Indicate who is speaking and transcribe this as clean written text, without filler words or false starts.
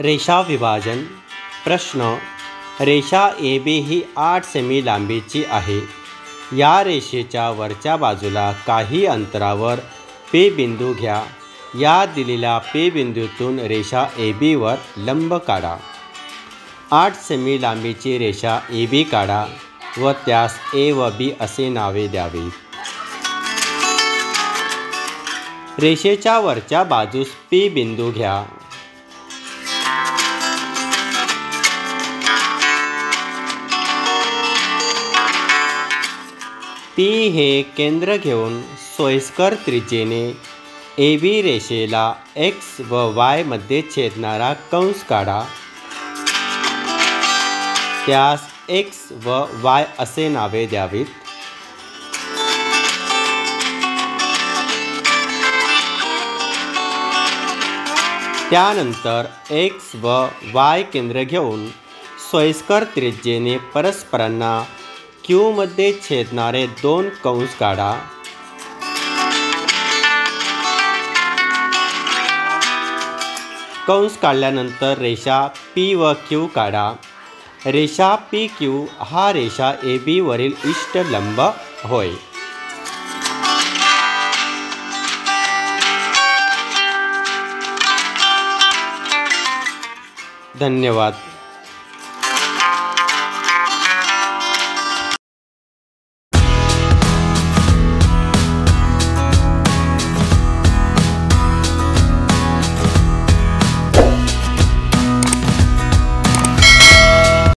Speaker 1: रेषा विभाजन प्रश्न रेषा ए बी ही 8 सेमी लांबीची आहे. या रेषेच्या वरच्या बाजूला काही अंतरावर P बिंदू घ्या. या दिलेल्या P बिंदूतून रेषा ए बीवर लंब काढा. 8 सेमी लांबीची रेषा ए बी काढा व त्यास ए व बी असे नावे द्यावे. रेषेच्या वरच्या बाजूस P बिंदू घ्या. P हे केंद्र घेऊन सोयीस्कर त्रिज्येने ए बी रेषेला X व Y मध्ये छेदणारा कंस काढा. त्यास X व Y असे नावे द्यावीत. त्यानंतर X व Y केंद्र घेऊन सोयीस्कर त्रिज्येने परस्परांना Q मध्ये छेदणारे 2 कंस काढा. कंस काढल्यानंतर रेषा P व Q काढा. रेषा PQ हा रेषा ए बी वरील इष्ट लंब होय. धन्यवाद.